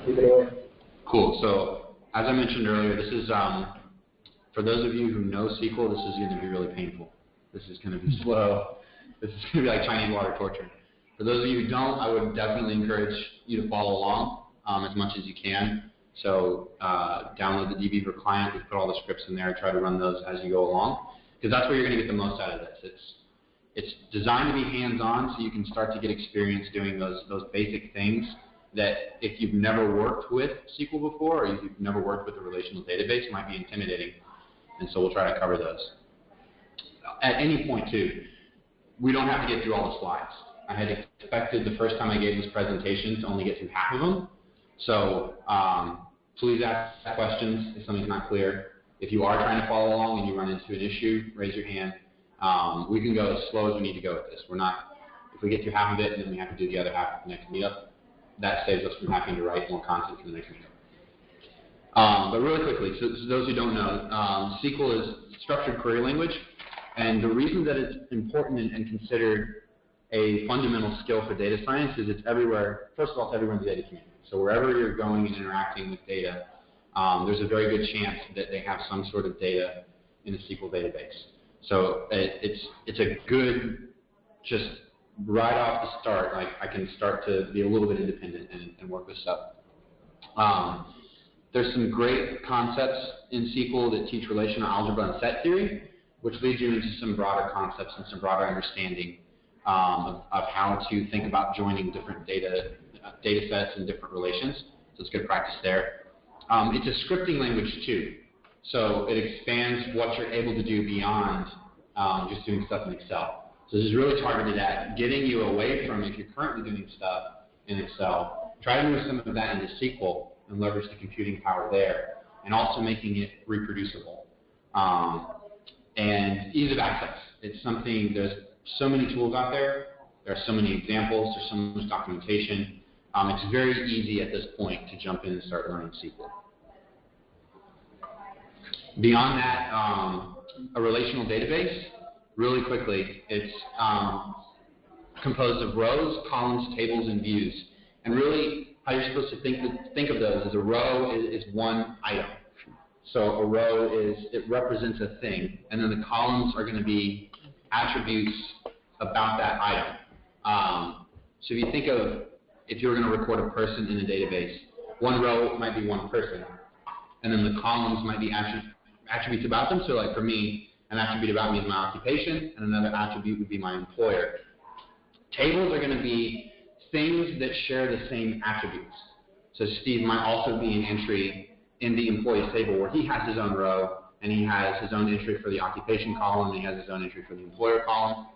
Take it away. Cool. So as I mentioned earlier, this is for those of you who know SQL, this is going to be really painful. This is going to be slow. This is going to be like Chinese water torture. For those of you who don't, I would definitely encourage you to follow along as much as you can. So download the dbeaver client. We put all the scripts in there. Try to run those as you go along, because that's where you're going to get the most out of this. It's designed to be hands-on, so you can start to get experience doing those basic things that if you've never worked with SQL before, or if you've never worked with a relational database, might be intimidating. And so we'll try to cover those. At any point, too, we don't have to get through all the slides. I had expected the first time I gave this presentation to only get through half of them. So please ask questions if something's not clear. If you are trying to follow along and you run into an issue, raise your hand. We can go as slow as we need to go with this. We're not, if we get through half of it and then we have to do the other half at the next meetup, that saves us from having to write more content for the next meetup. But really quickly, so those who don't know, SQL is structured query language, and the reason that it's important and considered a fundamental skill for data science is it's everywhere. First of all, it's everywhere in the data community. So wherever you're going and interacting with data, there's a very good chance that they have some sort of data in a SQL database. So it's a good, just right off the start, like I can start to be a little bit independent and work with stuff. There's some great concepts in SQL that teach relational algebra and set theory, which leads you into some broader concepts and some broader understanding of how to think about joining different data sets and different relations. So it's good practice there. It's a scripting language too. So it expands what you're able to do beyond just doing stuff in Excel. So this is really targeted at getting you away from, if you're currently doing stuff in Excel, try to move some of that into SQL and leverage the computing power there, and also making it reproducible. And ease of access. It's something, there's so many tools out there, there are so many examples, there's so much documentation. It's very easy at this point to jump in and start learning SQL. Beyond that, a relational database, really quickly, it's composed of rows, columns, tables, and views. And really, how you're supposed to think of those is a row is one item. So a row it represents a thing, and then the columns are going to be attributes about that item. So if you think of, if you were going to record a person in a database, one row might be one person, and then the columns might be attributes about them. So like for me, an attribute about me is my occupation, and another attribute would be my employer. Tables are going to be things that share the same attributes. So Steve might also be an entry in the employees table where he has his own row, and he has his own entry for the occupation column, and he has his own entry for the employer column.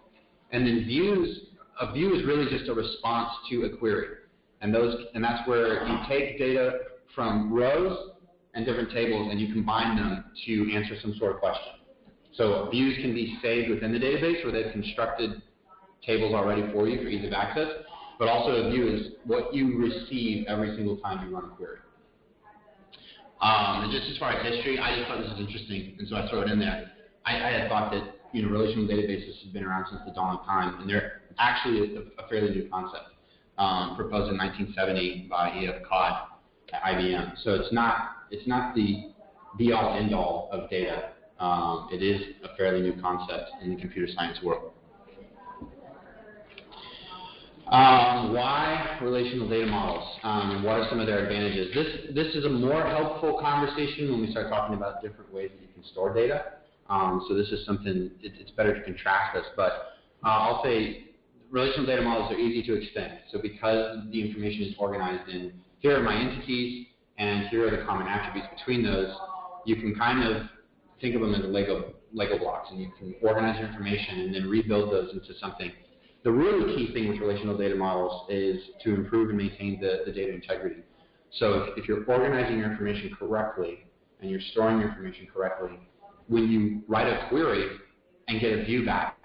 And then views, a view is really just a response to a query. And that's where you take data from rows and different tables and you combine them to answer some sort of question. So views can be saved within the database where they've constructed tables already for you for ease of access, but also a view is what you receive every single time you run a query. And just as far as history, I just thought this was interesting, and so I throw it in there. I had thought that relational databases have been around since the dawn of time, and they're actually a fairly new concept, proposed in 1970 by E.F. Codd at IBM. So it's not the be-all, end-all of data. It is a fairly new concept in the computer science world. Why relational data models, and what are some of their advantages? This is a more helpful conversation when we start talking about different ways that you can store data. So this is something, it's better to contrast this, but I'll say relational data models are easy to extend. So because the information is organized in, here are my entities, and here are the common attributes between those, you can kind of think of them as Lego blocks, and you can organize your information and then rebuild those into something. The really key thing with relational data models is to improve and maintain the data integrity. So if you're organizing your information correctly and you're storing your information correctly, when you write a query and get a view back,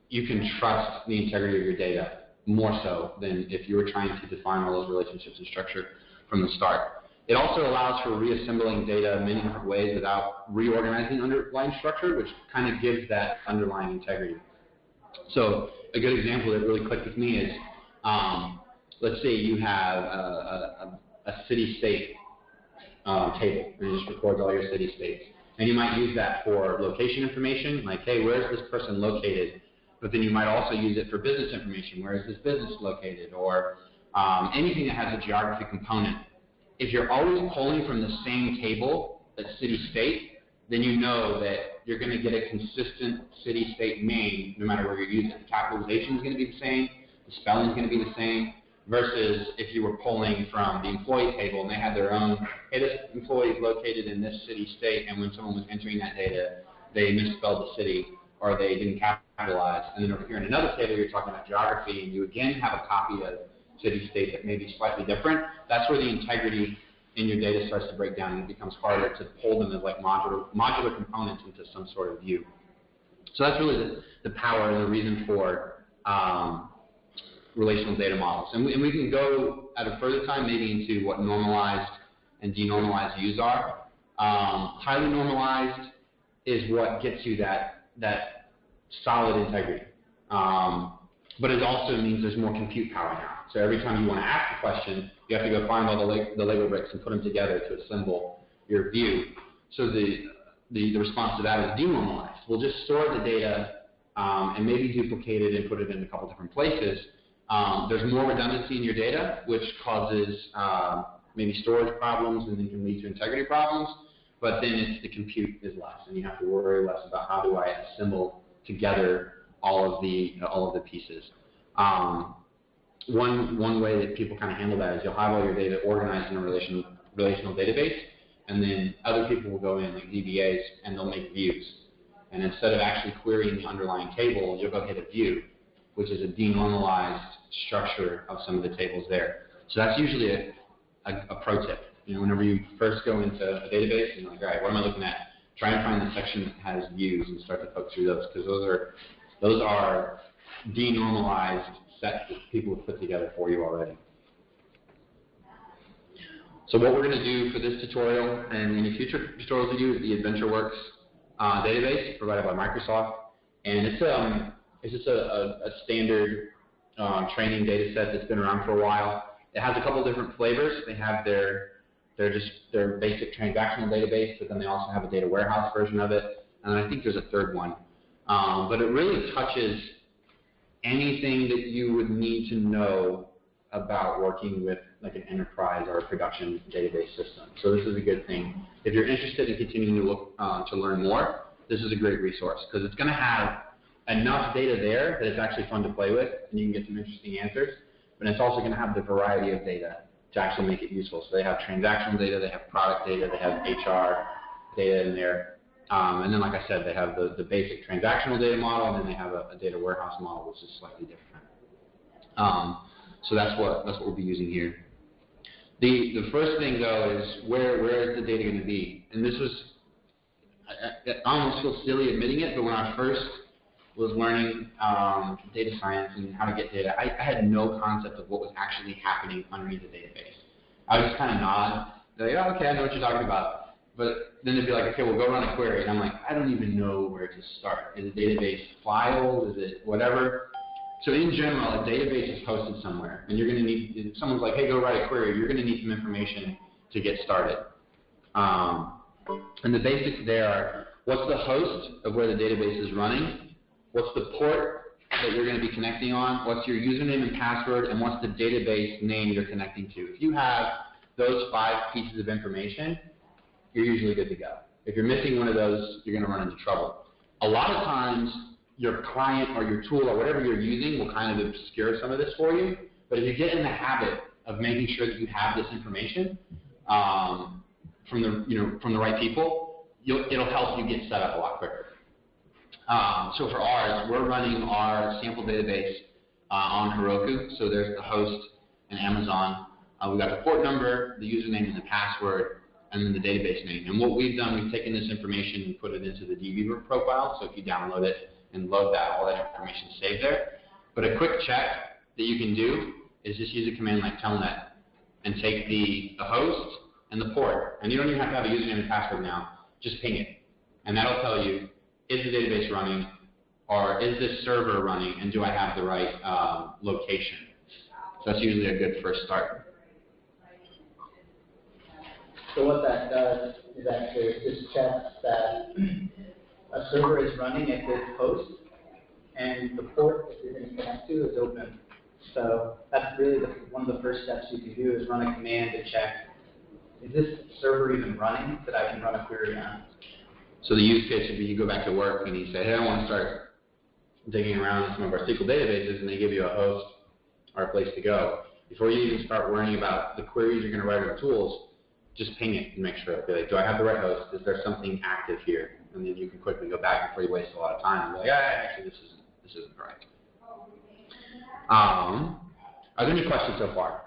you can trust the integrity of your data more so than if you were trying to define all those relationships and structure from the start. It also allows for reassembling data in many different ways without reorganizing underlying structure, which kind of gives that underlying integrity. So a good example that really clicked with me is let's say you have a city-state table, and it just records all your city-states. And you might use that for location information, like, hey, where is this person located? But then you might also use it for business information. Where is this business located? Or anything that has a geography component. If you're always pulling from the same table, that city-state, then you know that you're going to get a consistent city-state name no matter where you're using it. The capitalization is going to be the same. The spelling is going to be the same. Versus if you were pulling from the employee table and they had their own, hey, this employee is located in this city-state, and when someone was entering that data, they misspelled the city or they didn't capitalize. And then over here in another table, you're talking about geography, and you again have a copy of city-state that may be slightly different. That's where the integrity in your data starts to break down, and it becomes harder to pull them as like modular components into some sort of view. So that's really the power and the reason for relational data models. And we can go at a further time maybe into what normalized and denormalized views are. Highly normalized is what gets you that solid integrity. But it also means there's more compute power now. So every time you want to ask a question, you have to go find all the Lego bricks and put them together to assemble your view. So the response to that is denormalized. We'll just store the data and maybe duplicate it and put it in a couple different places. There's more redundancy in your data, which causes maybe storage problems and then can lead to integrity problems. But then the compute is less, and you have to worry less about how do I assemble together all of the pieces. One way that people kind of handle that is you'll have all your data organized in a relational database, and then other people will go in, like DBAs, and they'll make views. And instead of actually querying the underlying table, you'll go hit a view, which is a denormalized structure of some of the tables there. So that's usually a pro tip. You know, whenever you first go into a database, and you're like, all right, what am I looking at? Try and find the section that has views and start to poke through those, because those are denormalized sets that people have put together for you already. So what we're going to do for this tutorial and any future tutorials we do is the AdventureWorks database provided by Microsoft, and it's just a standard training data set that's been around for a while. It has a couple different flavors. They have their basic transactional database, but then they also have a data warehouse version of it, and I think there's a third one. But it really touches anything that you would need to know about working with like an enterprise or a production database system. So this is a good thing. If you're interested in continuing to look to learn more, this is a great resource because it's going to have enough data there that it's actually fun to play with and you can get some interesting answers, but it's also going to have the variety of data to actually make it useful. So they have transactional data, they have product data, they have HR data in there. And then, like I said, they have the basic transactional data model, and then they have a data warehouse model, which is slightly different. So that's what we'll be using here. The first thing, though, is where is the data going to be? And this was, I almost feel silly admitting it, but when I first was learning data science and how to get data, I had no concept of what was actually happening underneath the database. I would just kind of nod, like, oh, okay, I know what you're talking about. But then they'd be like, okay, well, go run a query. And I'm like, I don't even know where to start. Is it database files? Is it whatever? So in general, a database is hosted somewhere. And you're going to need, if someone's like, hey, go write a query, you're going to need some information to get started. And the basics there are, what's the host of where the database is running? What's the port that you're going to be connecting on? What's your username and password? And what's the database name you're connecting to? If you have those 5 pieces of information, you're usually good to go. If you're missing one of those, you're going to run into trouble. A lot of times, your client or your tool or whatever you're using will kind of obscure some of this for you. But if you get in the habit of making sure that you have this information from the right people, it'll help you get set up a lot quicker. So for ours, we're running our sample database on Heroku. So there's the host and Amazon. We've got the port number, the username and the password, and then the database name. And what we've done, we've taken this information and put it into the DB profile. So if you download it and load that, all that information is saved there. But a quick check that you can do is just use a command like telnet and take the host and the port. And you don't even have to have a username and password now. Just ping it. And that'll tell you, is the database running, or is this server running, and do I have the right location? So that's usually a good first start. So what that does is actually it just checks that a server is running at this host, and the port that you're going to connect to is open. So that's really one of the first steps you can do is run a command to check, is this server even running that I can run a query on? So the use case would be you go back to work and you say, hey, I want to start digging around in some of our SQL databases, and they give you a host or a place to go. Before you even start worrying about the queries you're going to write in the tools, just ping it and make sure. Be like, do I have the right host? Is there something active here? And then you can quickly go back before you waste a lot of time and be like, actually, this isn't right. Are there any questions so far?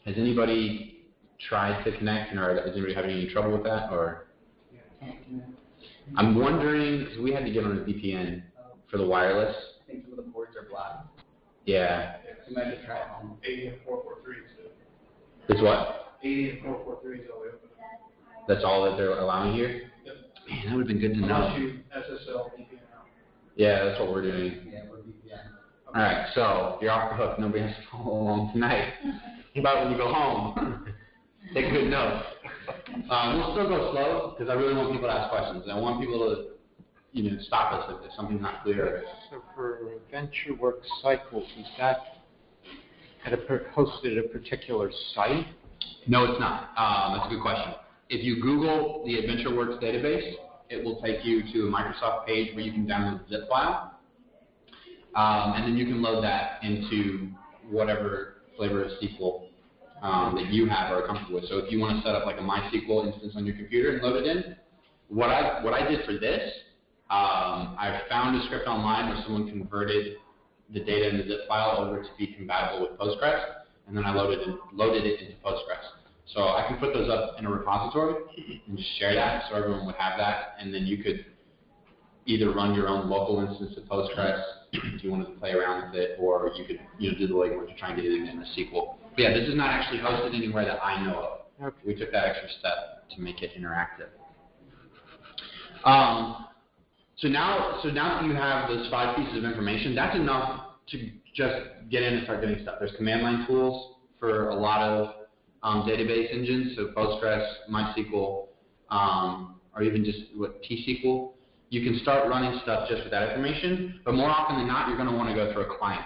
Has anybody tried to connect, or is anybody having any trouble with that? Or I'm wondering, because we had to get on a VPN for the wireless. I think some of the ports are blocked. Yeah. You might have to try it home. 80 and 443. It's what? 80 and 443 is all we open. That's all that they're allowing here? Yep. Man, that would have been good to know. Unless you SSL VPN out. Yeah, that's what we're doing. Yeah, we're VPN. All right, so you're off the hook. Nobody has to follow along tonight. How about when you go home? Take good notes. We'll still go slow because I really want people to ask questions. I want people to, stop us if something's not clear. So for VentureWorks cycles, is that hosted at a particular site? No, it's not. That's a good question. If you Google the AdventureWorks database, it will take you to a Microsoft page where you can download the zip file. And then you can load that into whatever flavor of SQL that you have or are comfortable with. So if you want to set up like a MySQL instance on your computer and load it in, what I did for this, I found a script online where someone converted the data in the zip file over to be compatible with Postgres, and then I loaded it into Postgres. So I can put those up in a repository and just share that so everyone would have that, and then you could either run your own local instance of Postgres if you wanted to play around with it, or you could do the legwork to try and get it into SQL. But yeah, this is not actually hosted anywhere that I know of. Okay. We took that extra step to make it interactive. So now that you have those 5 pieces of information, that's enough to just get in and start doing stuff. There's command line tools for a lot of database engines, so Postgres, MySQL, or even just T-SQL. You can start running stuff just with that information, but more often than not, you're going to want to go through a client.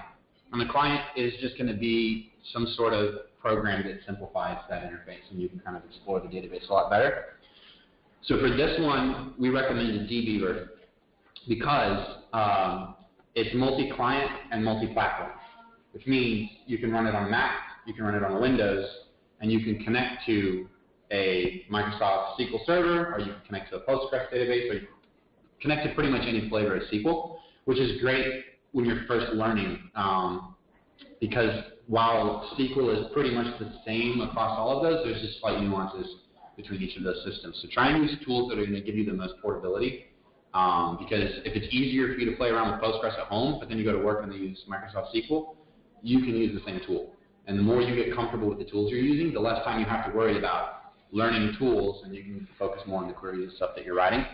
And the client is just going to be some sort of program that simplifies that interface, and you can kind of explore the database a lot better. So for this one, we recommended dbeaver because it's multi-client and multi-platform, which means you can run it on a Mac, you can run it on a Windows, and you can connect to a Microsoft SQL server, or you can connect to a Postgres database, or you can connect to pretty much any flavor of SQL, which is great when you're first learning, because while SQL is pretty much the same across all of those, there's just slight nuances between each of those systems. So try and use tools that are going to give you the most portability, because if it's easier for you to play around with Postgres at home, but then you go to work and they use Microsoft SQL, you can use the same tool. And the more you get comfortable with the tools you're using, the less time you have to worry about learning tools, and you can focus more on the queries and stuff that you're writing.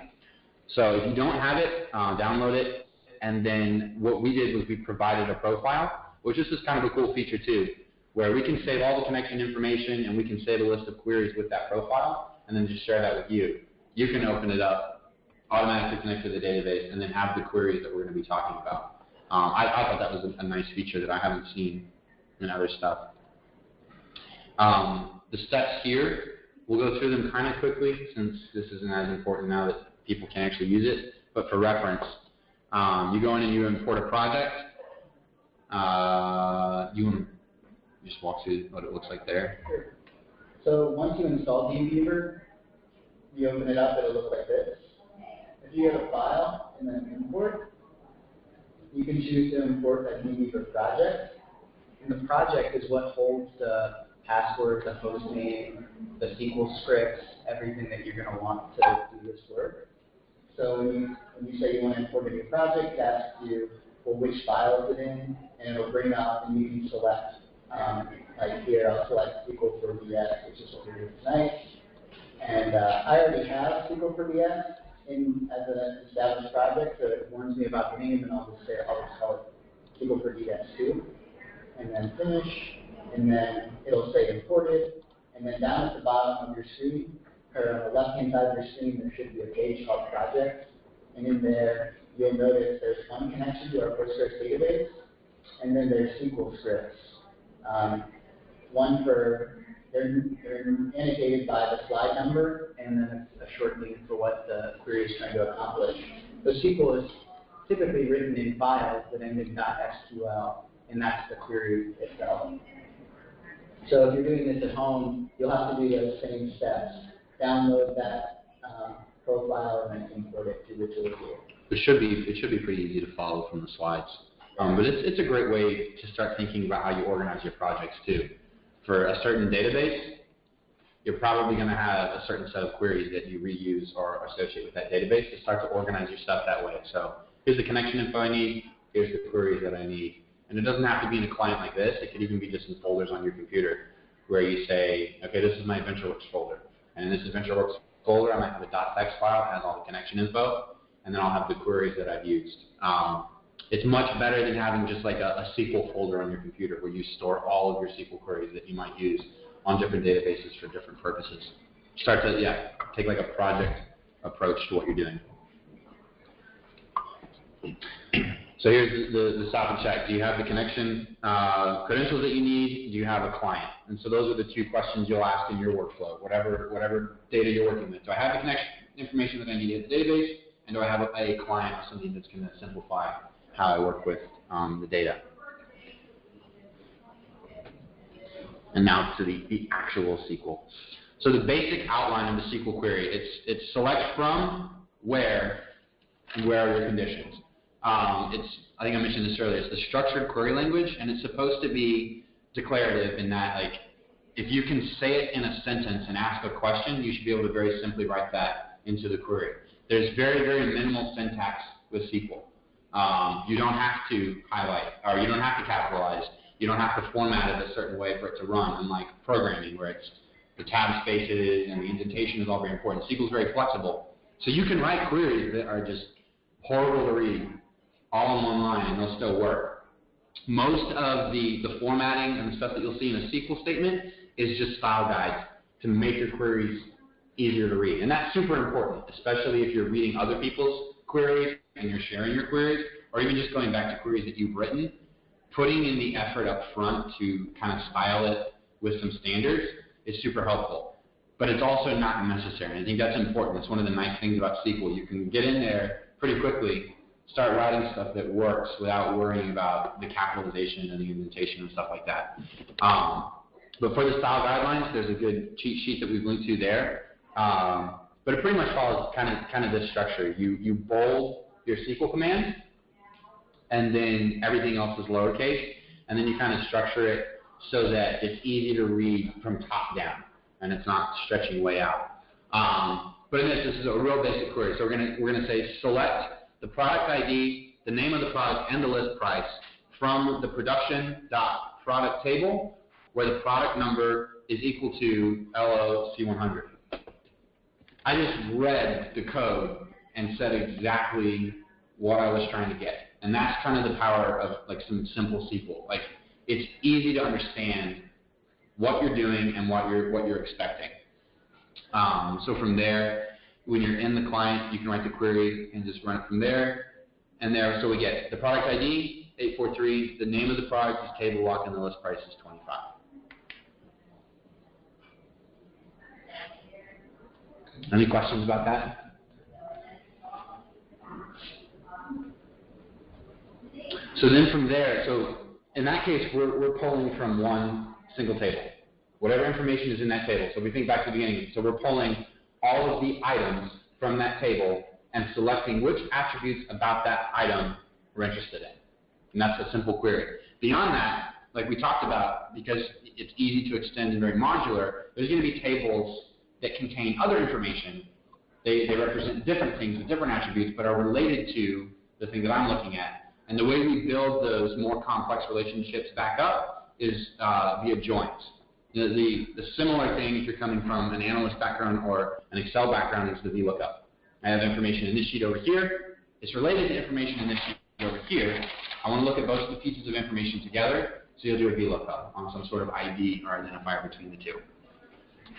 So if you don't have it, download it. And then what we did was we provided a profile, which is just kind of a cool feature too, where we can save all the connection information and we can save a list of queries with that profile and then just share that with you. You can open it up, automatically connect to the database, and then have the queries that we're going to be talking about. I thought that was a nice feature that I haven't seen in other stuff. The steps here, we'll go through them kind of quickly since this isn't as important now that people can actually use it. But for reference, you go in and you import a project. You want to just walk through what it looks like there? Sure. So once you install dbeaver, you open it up, it'll look like this. If you have a file and then import, you can choose to import a dbeaver project. And the project is what holds the password, the host name, the SQL scripts, everything that you're going to want to do this work. So when you say you want to import a new project, it asks you, well, which file is it in, and it'll bring up, and you can select, like here, I'll select SQL for VS, which is what we're doing tonight. And I already have SQL for VS as an established project, so it warns me about the name, and I'll just call it SQL for VS 2. and then finish, and then it'll say imported, and then down at the bottom of your screen, or on the left-hand side of your screen, there should be a page called Projects, and in there, you'll notice there's one connection to our Postgres database, and then there's SQL scripts. One for, they're annotated by the slide number, and then a short name for what the query is trying to accomplish. So SQL is typically written in files that end in .sql, and that's the query itself. So if you're doing this at home, you'll have to do those same steps. Download that profile and then import it to the tool. It should be pretty easy to follow from the slides. But it's a great way to start thinking about how you organize your projects too. For a certain database, you're probably going to have a certain set of queries that you reuse or associate with that database to start to organize your stuff that way. So here's the connection info I need, here's the queries that I need. And it doesn't have to be in a client like this. It could even be just in folders on your computer where you say, okay, this is my VentureWorks folder. And in this VentureWorks folder, I might have a .text file that has all the connection info, and then I'll have the queries that I've used. It's much better than having just like a SQL folder on your computer where you store all of your SQL queries that you might use on different databases for different purposes. Start to, take like a project approach to what you're doing. So here's the stop and check. Do you have the connection credentials that you need? Do you have a client? And so those are the two questions you'll ask in your workflow, whatever data you're working with. Do I have the connection information that I need in the database? And do I have a client or something that's going to simplify how I work with the data? And now to the actual SQL. So the basic outline of the SQL query, it's select from, where, and where are your conditions. I think I mentioned this earlier, it's the structured query language, and it's supposed to be declarative in that, like, if you can say it in a sentence and ask a question, you should be able to very simply write that into the query. There's very, very minimal syntax with SQL. You don't have to highlight, or you don't have to capitalize. You don't have to format it a certain way for it to run, unlike programming where it's the tab spaces and the indentation is all very important. SQL is very flexible. So you can write queries that are just horrible to read, all in one line, and they'll still work. Most of the formatting and the stuff that you'll see in a SQL statement is just style guides to make your queries easier to read. And that's super important, especially if you're reading other people's queries and you're sharing your queries, or even just going back to queries that you've written. Putting in the effort up front to kind of style it with some standards is super helpful. But it's also not necessary. I think that's important. It's one of the nice things about SQL. You can get in there pretty quickly, start writing stuff that works without worrying about the capitalization and the indentation and stuff like that. But for the style guidelines, there's a good cheat sheet that we've linked to there. But it pretty much follows kind of this structure. You bold your SQL command, and then everything else is lowercase, and then you kind of structure it so that it's easy to read from top down, and it's not stretching way out. But in this is a real basic query. So we're gonna say select the product ID, the name of the product, and the list price from the production.product table, where the product number is equal to LOC100. I just read the code and said exactly what I was trying to get. And that's kind of the power of like some simple SQL. Like, it's easy to understand what you're doing and what you're expecting. So from there, when you're in the client, you can write the query and just run it from there. And there, so we get the product ID, 843, the name of the product is table lock, and the list price is 25. Any questions about that? So then from there, so in that case, we're pulling from one single table. Whatever information is in that table. So we think back to the beginning. So we're pulling all of the items from that table and selecting which attributes about that item we're interested in. And that's a simple query. Beyond that, like we talked about, because it's easy to extend and very modular, there's going to be tables that contain other information. They represent different things with different attributes, but are related to the thing that I'm looking at. And the way we build those more complex relationships back up is via joins. The similar thing, if you're coming from an analyst background or an Excel background, is the VLOOKUP. I have information in this sheet over here. It's related to information in this sheet over here. I want to look at both of the pieces of information together, So you'll do a VLOOKUP on some sort of ID or identifier between the two.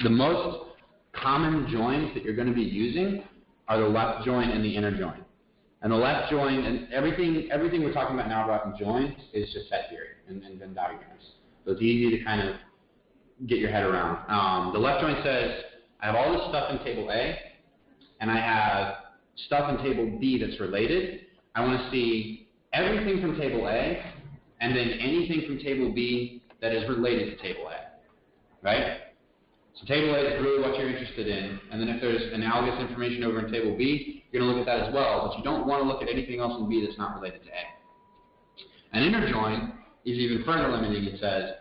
The most common joins that you're going to be using are the left join and the inner join. And the left join, and everything we're talking about now about joins is just set theory and Venn diagrams. So it's easy to kind of get your head around. The left join says, I have all this stuff in table A, and I have stuff in table B that's related. I want to see everything from table A, and then anything from table B that is related to table A, right? So table A is really what you're interested in, and then if there's analogous information over in table B, you're going to look at that as well, but you don't want to look at anything else in B that's not related to A. An inner join is even further limiting. It says,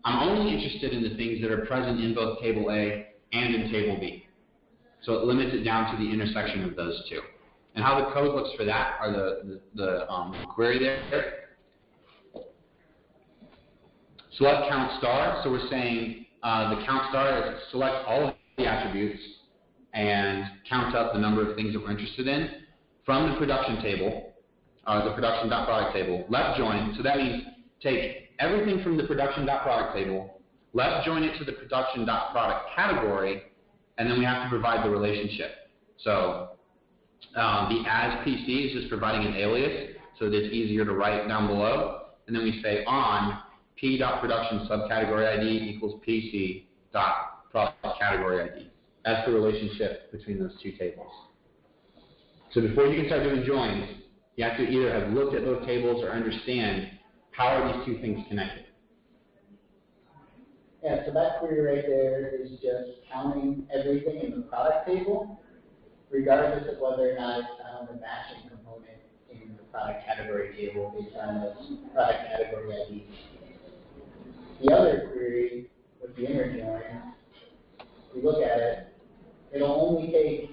I'm only interested in the things that are present in both table A and in table B. So it limits it down to the intersection of those two. And how the code looks for that are the query there. Select count star, so we're saying the count star is select all of the attributes and count up the number of things that we're interested in from the production table, the production.product table. Left join, so that means take everything from the production.product table, left join it to the production.product category, and then we have to provide the relationship. So the as PC is just providing an alias so that it's easier to write down below, and then we say on p.production subcategory ID equals pc.product category ID. That's the relationship between those two tables. So before you can start doing joins, you have to either have looked at those tables or understand how are these two things connected. Yeah, so that query right there is just counting everything in the product table, regardless of whether or not it's found a matching component in the product category table based on those product category IDs. The other query with the inner join, if you look at it, it'll only take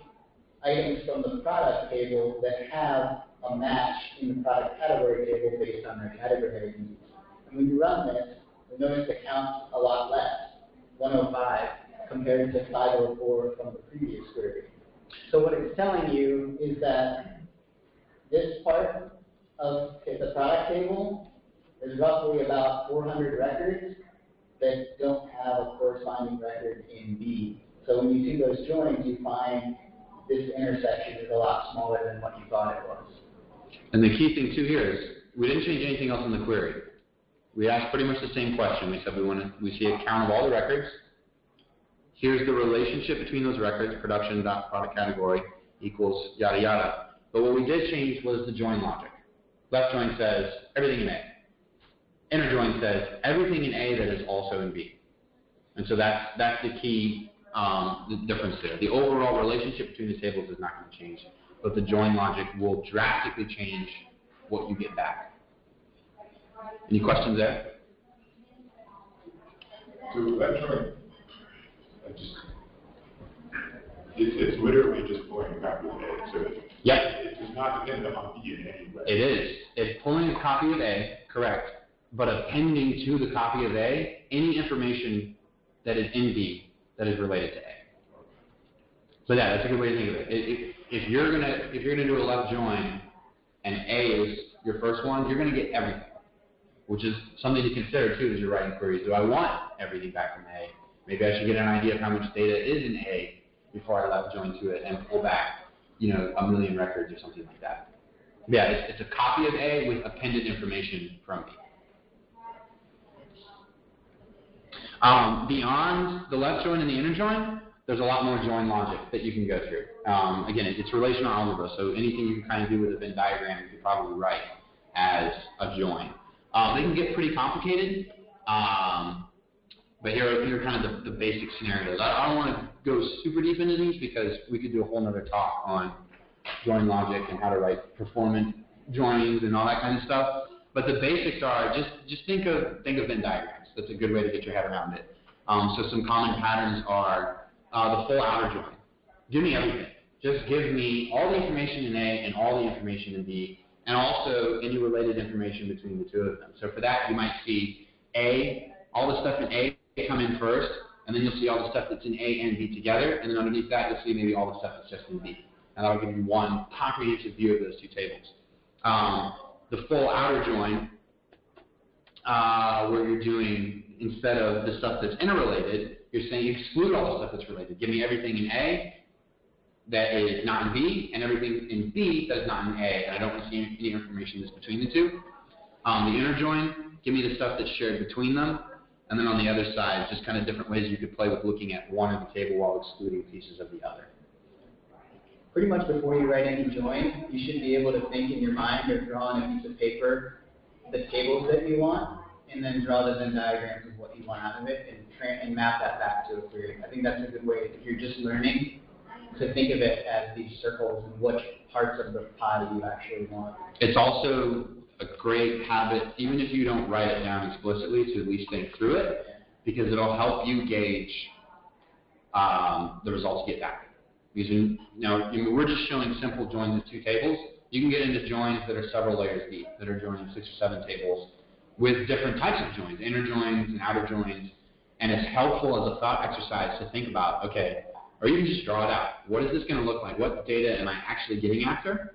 items from the product table that have a match in the product category table based on their category IDs. And when you run this, you'll notice the count's a lot less, 105, compared to 504 from the previous query. So what it's telling you is that this part of the product table is roughly about 400 records that don't have a corresponding record in B. So when you do those joins, you find this intersection is a lot smaller than what you thought it was. And the key thing too here is we didn't change anything else in the query. We asked pretty much the same question. We said we see a count of all the records. Here's the relationship between those records, production.product category equals yada yada. But what we did change was the join logic. Left join says everything in A. Inner join says everything in A that is also in B. And so that's the key the difference there. The overall relationship between the tables is not going to change, but the join logic will drastically change what you get back. Any questions there? So left join, it's literally just pulling a copy of A. So Yep. It does not depend on B in any way. It is. It's pulling a copy of A, correct, but appending to the copy of A any information that is in B that is related to A. So yeah, that's a good way to think of it. If you're gonna do a left join and A is your first one, you're gonna get everything, which is something to consider too as you're writing queries. Do I want everything back from A? Maybe I should get an idea of how much data is in A before I left join to it and pull back, a million records or something like that. But yeah, it's a copy of A with appended information from B. Beyond the left join and the inner join, there's a lot more join logic that you can go through. Again, it's relational algebra, so anything you can kind of do with a Venn diagram, you could probably write as a join. They can get pretty complicated, but here are kind of the basic scenarios. I don't want to go super deep into these because we could do a whole other talk on join logic and how to write performant joins and all that kind of stuff. But the basics are just think of Venn diagrams. That's a good way to get your head around it. So some common patterns are the full outer join. Give me everything. Just give me all the information in A and all the information in B, and also any related information between the two of them. So for that, you might see A, all the stuff in A come in first, and then you'll see all the stuff that's in A and B together, and then underneath that, you'll see maybe all the stuff that's just in B. And that'll give you one comprehensive view of those two tables. The full outer join where you're doing, instead of the stuff that's interrelated, you're saying exclude all the stuff that's related. Give me everything in A that is not in B, and everything in B that is not in A, and I don't want to see any information that's between the two. The inner join, give me the stuff that's shared between them, and then on the other side, just kind of different ways you could play with looking at one of the table while excluding pieces of the other. Pretty much before you write any join, you should be able to think in your mind or draw on a piece of paper the tables that you want, and then draw the Venn diagrams of what you want out of it, and map that back to a query. I think that's a good way, if you're just learning, to think of it as these circles and which parts of the pie you actually want. It's also a great habit, even if you don't write it down explicitly, to at least think through it, because it'll help you gauge the results you get back. Because we're just showing simple joins of two tables. You can get into joins that are several layers deep, that are joining 6 or 7 tables with different types of joins, inner joins and outer joins, and it's helpful as a thought exercise to think about, okay, or even just draw it out. What is this going to look like? What data am I actually getting after?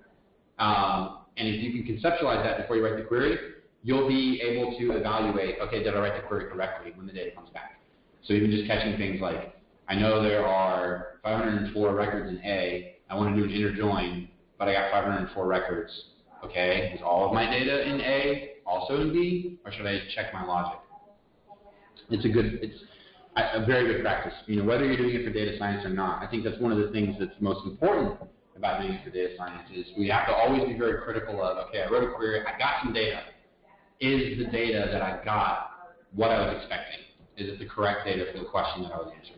And if you can conceptualize that before you write the query, you'll be able to evaluate, okay, did I write the query correctly when the data comes back? So even just catching things like, I know there are 504 records in A, I want to do an inner join, but I got 504 records. Okay, is all of my data in A also in B, or should I check my logic? It's a very good practice. Whether you're doing it for data science or not, I think that's one of the things that's most important about doing it for data science is we have to always be very critical of, okay, I wrote a query, I got some data. Is the data that I got what I was expecting? Is it the correct data for the question that I was answering?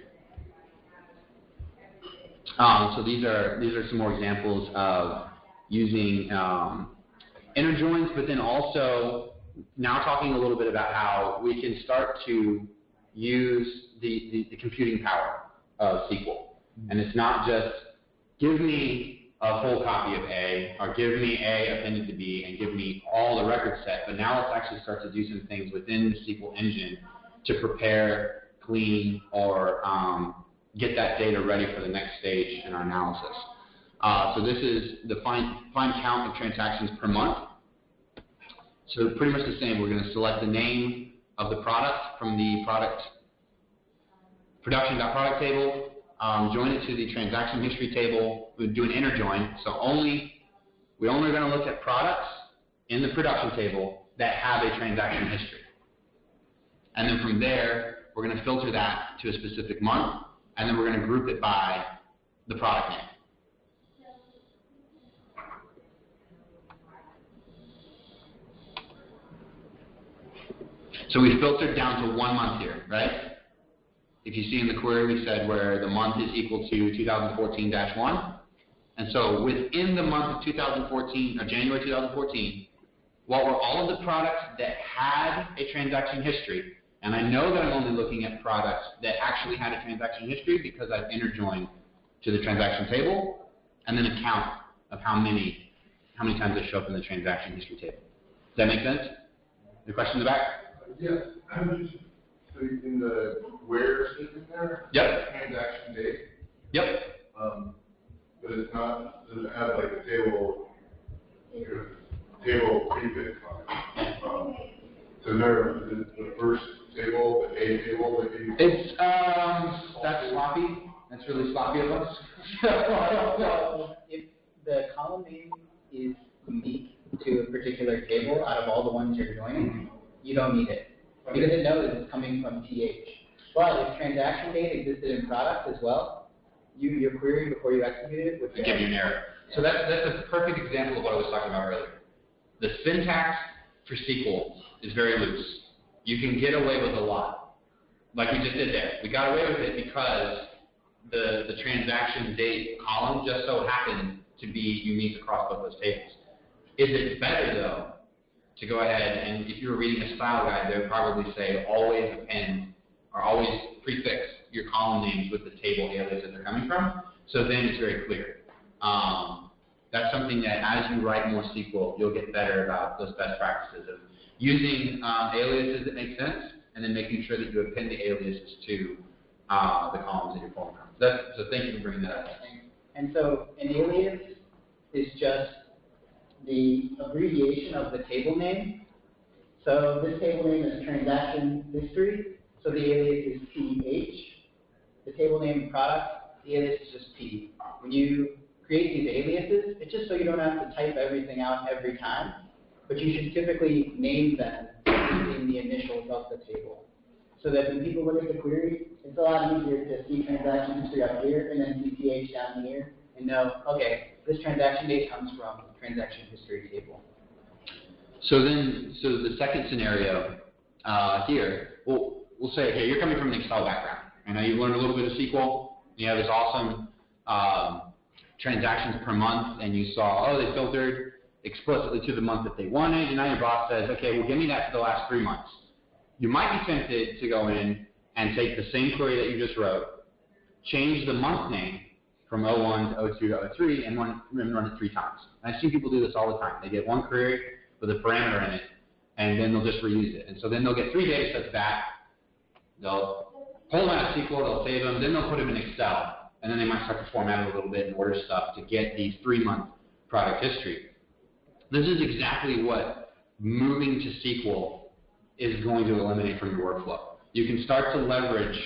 So these are some more examples of using inner joins, but then also now talking a little bit about how we can start to use the computing power of SQL. And it's not just give me a full copy of A, or give me A appended to B, and give me all the record set, but now let's actually start to do some things within the SQL engine to prepare, clean, or get that data ready for the next stage in our analysis. So this is the find count of transactions per month. So pretty much the same. We're going to select the name of the product from the production.product table, join it to the transaction history table. We do an inner join. So we're only going to look at products in the production table that have a transaction history. And then from there, we're going to filter that to a specific month, and then we're going to group it by the product name. So we filtered down to 1 month here, right? If you see in the query, we said where the month is equal to 2014-1. And so within the month of 2014, or January 2014, what were all of the products that had a transaction history? And I know that I'm only looking at products that actually had a transaction history because I've inner joined to the transaction table, and then a count of how many times they show up in the transaction history table. Does that make sense? The question in the back? Yeah, so in the where statement there, yep. Transaction date. Yep. But it's not, does it have like a table prefix on it? So there, the first table, the A table that you... It's, that's sloppy. That's really sloppy of us. If the column name is unique to a particular table out of all the ones you're joining, you don't need it. Because it knows it's coming from TH. But if transaction date existed in product as well, your query before you execute it would give you an error. So that's a perfect example of what I was talking about earlier. The syntax for SQL is very loose. You can get away with a lot, like we just did there. We got away with it because the transaction date column just so happened to be unique across both those tables. Is it better, though, to go ahead and if you were reading a style guide, they would probably say always append or always prefix your column names with the table alias that they're coming from. So then it's very clear. That's something that as you write more SQL, you'll get better about those best practices of using aliases that make sense, and then making sure that you append the aliases to the columns that you're pulling from. So thank you for bringing that up. And so an alias is just the abbreviation of the table name So this table name is transaction history. So the alias is TH. The table name product, the alias is just P. When you create these aliases, it's just so you don't have to type everything out every time, but you should typically name them using the initials of the table. So that when people look at the query, it's a lot easier to see transaction history up here and then see TH down here and know, okay, this transaction date comes from the transaction history table. So the second scenario here, we'll say, okay, you're coming from an Excel background. I know you've learned a little bit of SQL. You have this awesome transactions per month, and you saw, oh, they filtered explicitly to the month that they wanted, and now your boss says, okay, well, give me that for the last 3 months. You might be tempted to go in and take the same query that you just wrote, change the month name from 01 to 02 to 03, and run it 3 times. And I've seen people do this all the time. They get one query with a parameter in it, and then they'll just reuse it. And so then they'll get 3 data sets back, they'll pull them out of SQL, they'll save them, then they'll put them in Excel, and then they might start to format it a little bit and order stuff to get these 3-month product history. This is exactly what moving to SQL is going to eliminate from your workflow. You can start to leverage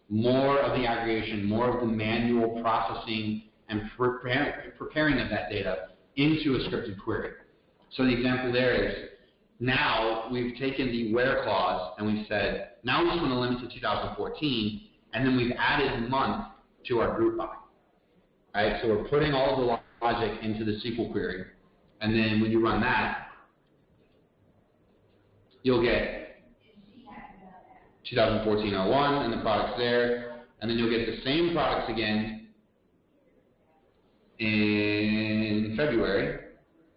more of the aggregation, more of the manual processing and preparing of that data into a scripted query. So the example there is, now we've taken the where clause and we've said, now we just want to limit to 2014, and then we've added month to our group by. Right? So we're putting all of the logic into the SQL query, and then when you run that, you'll get 2014-01 and the products there, and then you'll get the same products again in February,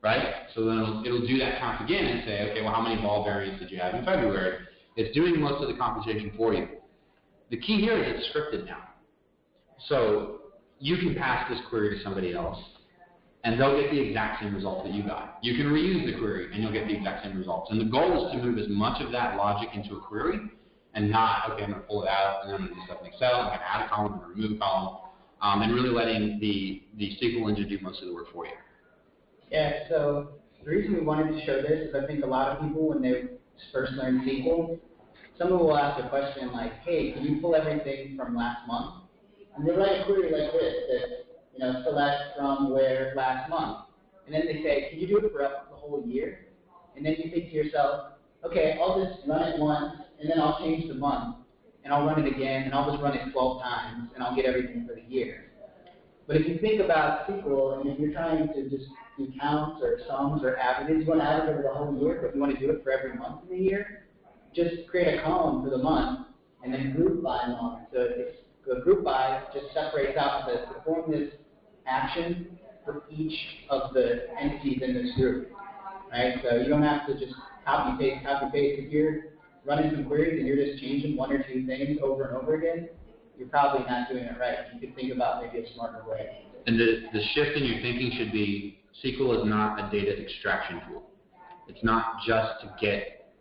right? So then it'll do that count again and say, okay, well, how many ball variants did you have in February? It's doing most of the computation for you. The key here is it's scripted now. So you can pass this query to somebody else, and they'll get the exact same result that you got. You can reuse the query, and you'll get the exact same results. And the goal is to move as much of that logic into a query, and not, okay, I'm going to pull it out, and then I'm going to do stuff in Excel, I'm going to add a column, I'm going to remove a column, and really letting the SQL engine do most of the work for you. Yeah, so the reason we wanted to show this is I think a lot of people, when they first learn SQL, someone will ask a question like, hey, can you pull everything from last month? And they write a query like this that, select from where last month. And then they say, can you do it for the whole year? And then you think to yourself, okay, I'll just run it once, and then I'll change the month, and I'll run it again, and I'll just run it 12 times, and I'll get everything for the year. But if you think about SQL, and if you're trying to just do counts or sums or averages, you want to average over the whole year, but you want to do it for every month in the year, just create a column for the month, and then group by month. So the group by just separates out to perform this action for each of the entities in this group. Right? So you don't have to just copy, paste. If you're running some queries and you're just changing 1 or 2 things over and over again, you're probably not doing it right. You could think about maybe a smarter way. And the shift in your thinking should be, SQL is not a data extraction tool. It's not just to get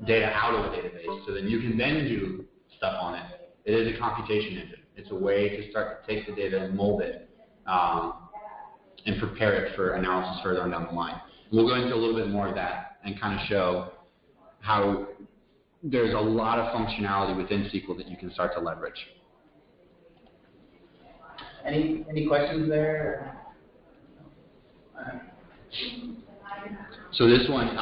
data out of a database so then you can then do stuff on it. It is a computation engine. It's a way to start to take the data and mold it and prepare it for analysis further on down the line. We'll go into a little bit more of that and kind of show how there's a lot of functionality within SQL that you can start to leverage. Any questions there? So this one,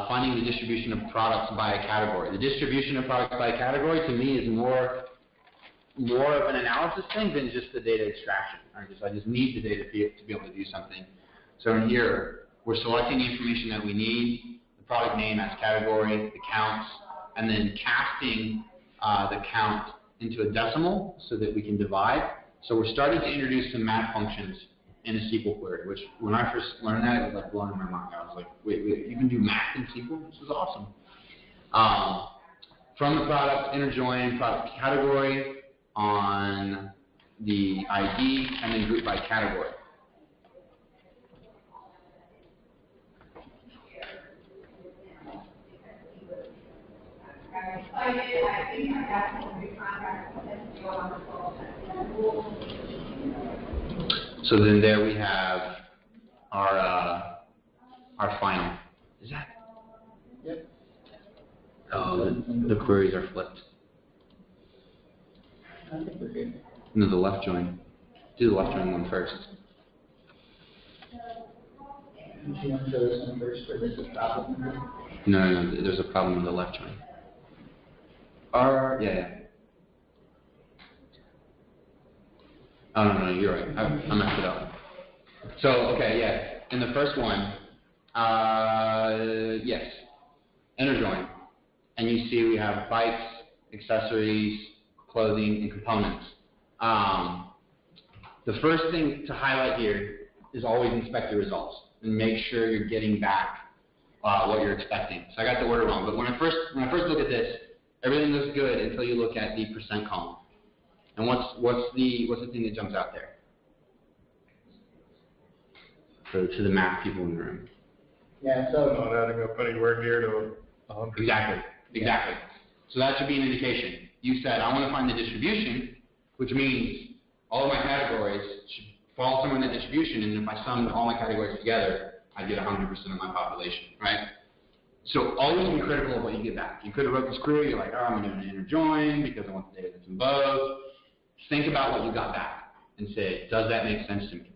finding the distribution of products by a category. The distribution of products by a category to me is more of an analysis thing than just the data extraction. I just need the data to be able to do something. So in here, we're selecting the information that we need, the product name as category, the counts, and then casting the count into a decimal so that we can divide. So we're starting to introduce some math functions in a SQL query, which when I first learned that, it was like blowing my mind. I was like, wait, you can do math in SQL? This is awesome. From the product, inner join product category on the ID, and then group by category. So then there we have our final. Is that? Yep. Oh, the queries are flipped. I think we're good. No, the left join. Do the left join one first. Do you want to show this one first, where this is problem? No, there's a problem with the left join. Yeah. Oh, no, you're right. I messed it up. So, okay, yeah. In the first one, yes, inner join. And you see we have bikes, accessories, clothing, and components. The first thing to highlight here is always inspect your results and make sure you're getting back what you're expecting. So I got the order wrong, but when I first look at this, everything looks good until you look at the percent column. And what's the thing that jumps out there? To the math people in the room. Yeah, so Not adding up anywhere near to 100. Exactly. So that should be an indication. You said, I want to find the distribution, which means all of my categories should fall somewhere in that distribution, and if I summed all my categories together, I get 100% of my population, right? So always be critical of what you get back. You could have wrote this query, you're like, oh, I'm going to do an inner join because I want the data that's in both. Think about what you got back and say, does that make sense to me?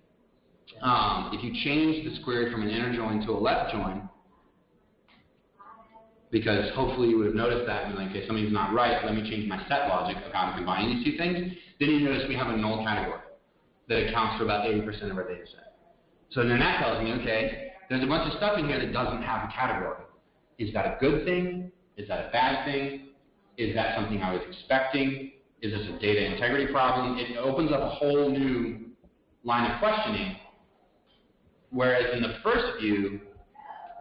If you change this query from an inner join to a left join, because hopefully you would have noticed that and like, okay, something's not right, let me change my set logic of how I'm combining these two things, then you notice we have a null category that accounts for about 80% of our data set. So then that tells me, okay, there's a bunch of stuff in here that doesn't have a category. Is that a good thing? Is that a bad thing? Is that something I was expecting? Is this a data integrity problem? It opens up a whole new line of questioning, whereas in the first view,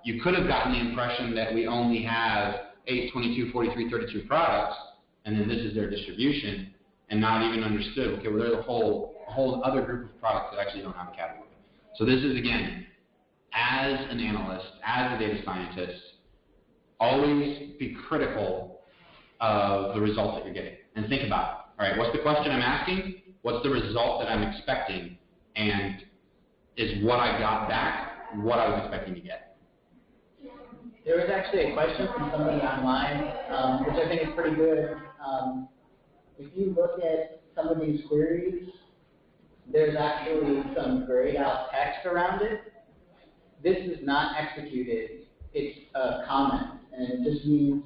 you could have gotten the impression that we only have 8, 22, 43, 32 products, and then this is their distribution, and not even understood, okay, well, there's a whole other group of products that actually don't have a category. So this is, again, as an analyst, as a data scientist, always be critical of the results that you're getting. And think about it. All right, what's the question I'm asking? What's the result that I'm expecting? And is what I got back what I was expecting to get? there was actually a question from somebody online, which I think is pretty good. If you look at some of these queries, there's actually some grayed out text around it. This is not executed, it's a comment, and it just means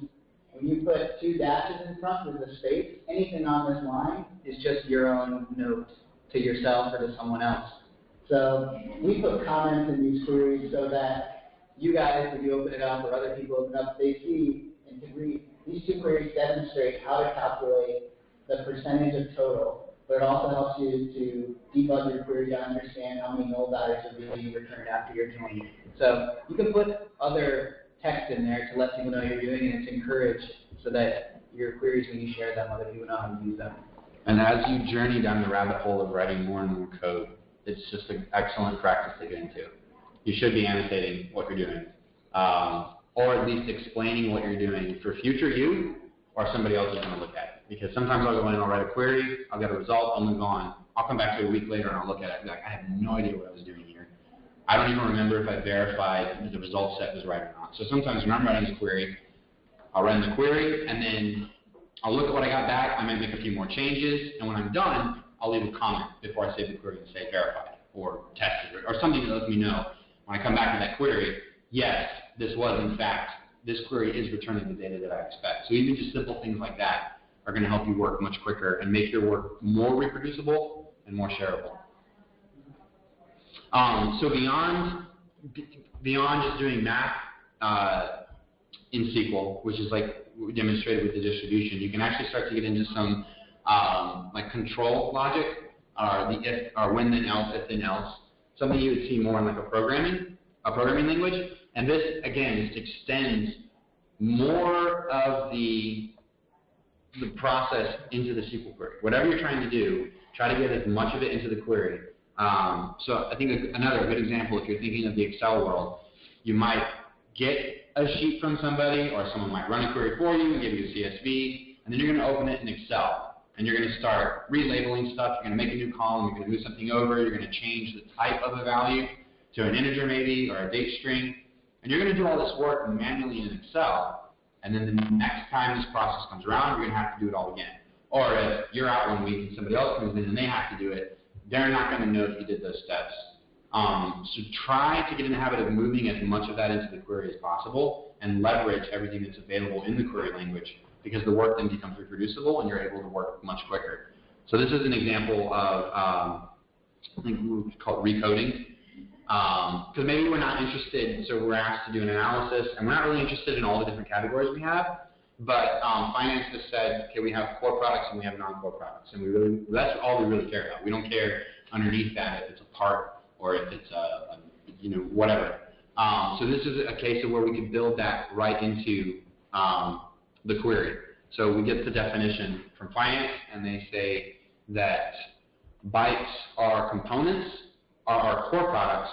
when you put 2 dashes in front with a space, anything on this line is just your own note to yourself or to someone else. So we put comments in these queries so that you guys, if you open it up or other people open it up, they see and can read. These 2 queries demonstrate how to calculate the percentage of total, but it also helps you to debug your query to understand how many null values are being returned after your join. So you can put other text in there to let people know you're doing it, and it's encouraged so that your queries, when you share them, other people know how to use them. And as you journey down the rabbit hole of writing more and more code, it's just an excellent practice to get into. You should be annotating what you're doing, or at least explaining what you're doing for future you or somebody else is going to look at it. Because sometimes I'll go in and I'll write a query, I'll get a result, I'll move on. I'll come back to it a week later and I'll look at it and be like, I have no idea what I was doing here. I don't even remember if I verified that the result set was right or not. So sometimes when I'm writing a query, I'll run the query and then I'll look at what I got back, I might make a few more changes, and when I'm done, I'll leave a comment before I save the query and say verified or tested or something that lets me know when I come back to that query, yes, this was in fact, this query is returning the data that I expect. So even just simple things like that are going to help you work much quicker and make your work more reproducible and more shareable. So beyond just doing math in SQL, which is like we demonstrated with the distribution, you can actually start to get into some like control logic, or the if, or when then else, if then else, something you would see more in like a programming language. And this again just extends more of the process into the SQL query. Whatever you're trying to do, try to get as much of it into the query. So I think another good example, if you're thinking of the Excel world, you might get a sheet from somebody, or someone might run a query for you and give you a CSV, and then you're going to open it in Excel, and you're going to start relabeling stuff. You're going to make a new column, you're going to move something over, you're going to change the type of a value to an integer maybe, or a date string, and you're going to do all this work manually in Excel, and then the next time this process comes around, you're going to have to do it all again. Or if you're out one week and somebody else comes in and they have to do it, they're not going to know that you did those steps. So try to get in the habit of moving as much of that into the query as possible and leverage everything that's available in the query language, because the work then becomes reproducible and you're able to work much quicker. So this is an example of, I think we would call it recoding. Because maybe we're not interested, so we're asked to do an analysis, and we're not really interested in all the different categories we have, but finance has said, okay, we have core products and we have non-core products, and that's all we really care about. We don't care underneath that if it's a part or if it's whatever. So this is a case of where we could build that right into the query. So we get the definition from finance, and they say that bytes are components, are our core products,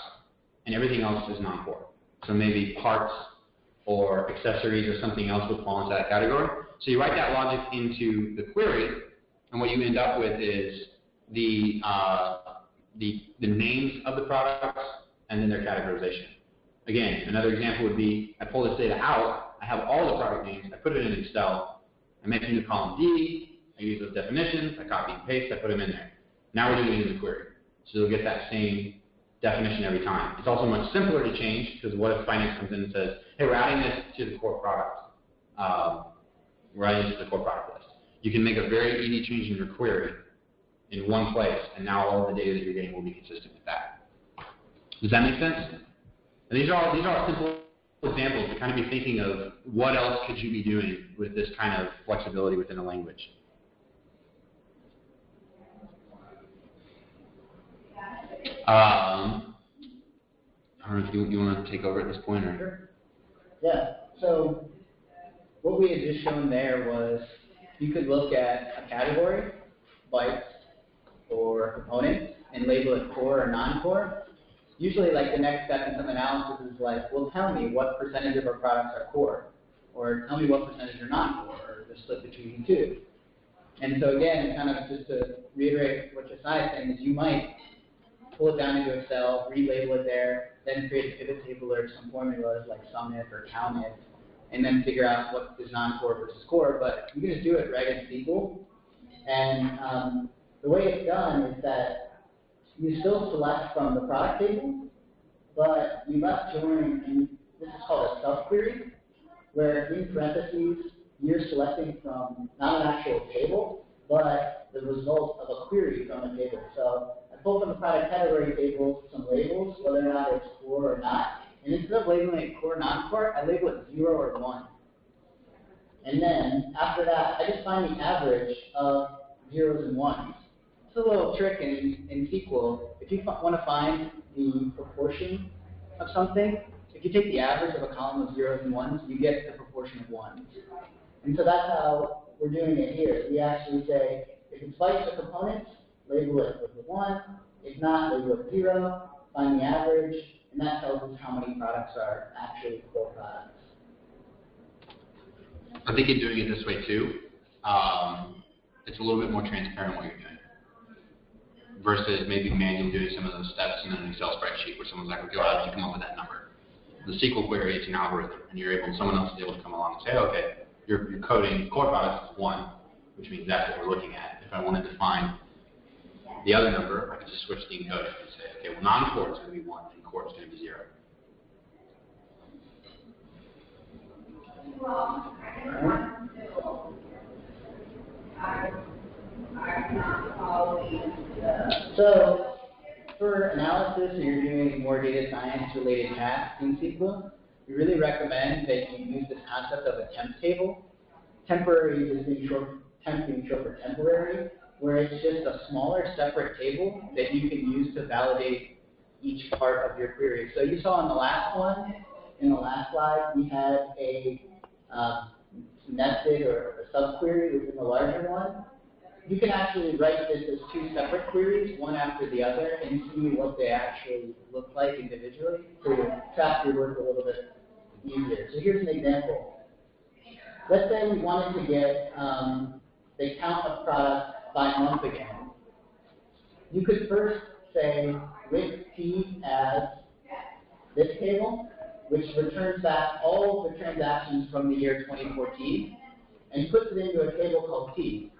and everything else is non-core. So maybe parts or accessories or something else would fall into that category. So you write that logic into the query, and what you end up with is the names of the products and then their categorization. Again, another example would be, I pull this data out, I have all the product names, I put it in Excel, I make a new column D, I use those definitions, I copy and paste, I put them in there. Now we're doing it in the query. So you'll get that same definition every time. It's also much simpler to change, because what if finance comes in and says, hey, we're adding this to the core product. We're adding this to the core product list. You can make a very easy change in your query in one place, and now all of the data that you're getting will be consistent with that. Does that make sense? And these are all simple examples to kind of be thinking of what else could you be doing with this kind of flexibility within a language. I don't know if you want to take over at this point, or? Sure. Yeah. So what we had just shown there was you could look at a category, bytes, or components, and label it core or non-core. Usually, like, the next step in some analysis is like, well, tell me what percentage of our products are core, or tell me what percentage are non-core, or the split between the two. And so again, kind of just to reiterate what Josiah is saying, is you might pull it down into Excel, relabel it there, then create a pivot table or some formulas like sum it or count it, and then figure out what is non-core versus core. But you can just do it right in SQL. And the way it's done is that you still select from the product table, but you must join, and this is called a subquery, where in parentheses you're selecting from not an actual table, but the result of a query from a table. So I pull from the product category table some labels, whether or not it's core or not. And instead of labeling it core, non-core, I label it 0 or 1. And then after that, I just find the average of zeros and ones. It's a little trick in SQL. If you want to find the proportion of something, if you take the average of a column of zeros and ones, you get the proportion of ones. And so that's how we're doing it here. We actually say, if it's bytes or components, label it with a 1. If not, label it 0. Find the average, and that tells us how many products are actually core products. I think in doing it this way too, it's a little bit more transparent what you're doing, versus maybe manually doing some of those steps in an Excel spreadsheet where someone's like, okay, well, how did you come up with that number? The SQL query, it's an algorithm, and someone else is able to come along and say, okay, you're coding core products as 1, which means that's what we're looking at. If I wanted to find the other number, I could just switch the encoding and say, okay, well, non-core is going to be 1, and core is going to be 0. So for analysis, or you're doing more data science related tasks in SQL, we really recommend that you use this concept of a temp table. Temporary is being short, temp being short for temporary, where it's just a smaller separate table that you can use to validate each part of your query. So you saw in the last one, in the last slide, we had a nested or a subquery within the larger one. You can actually write this as 2 separate queries, one after the other, and see what they actually look like individually to track your work a little bit easier. So here's an example. Let's say we wanted to get the count of products by month again. You could first say with T as this table, which returns back all of the transactions from the year 2014 and puts it into a table called T.